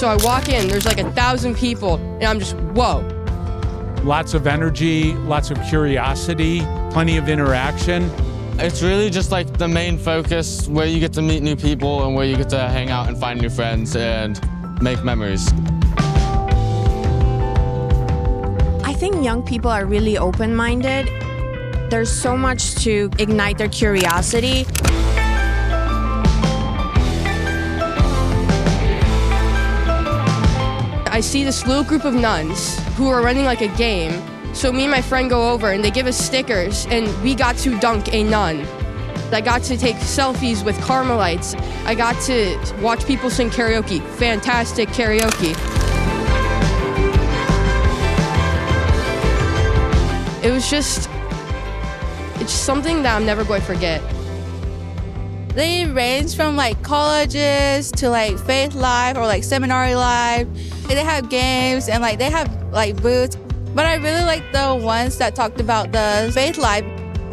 So I walk in, there's like 1,000 people, and I'm just, whoa. Lots of energy, lots of curiosity, plenty of interaction. It's really just like the main focus where you get to meet new people and where you get to hang out and find new friends and make memories. I think young people are really open-minded. There's so much to ignite their curiosity. I see this little group of nuns who are running like a game. So me and my friend go over and they give us stickers and we got to dunk a nun. I got to take selfies with Carmelites. I got to watch people sing karaoke. Fantastic karaoke. It's just something that I'm never going to forget. They range from like colleges to like faith life or like seminary life. They have games and like they have like booths. But I really like the ones that talked about the faith life.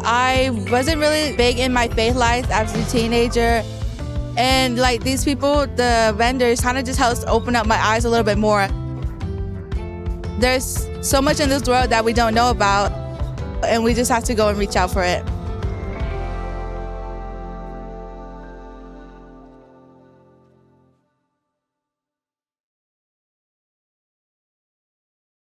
I wasn't really big in my faith life as a teenager. And like these people, the vendors, kind of just helped open up my eyes a little bit more. There's so much in this world that we don't know about, and we just have to go and reach out for it.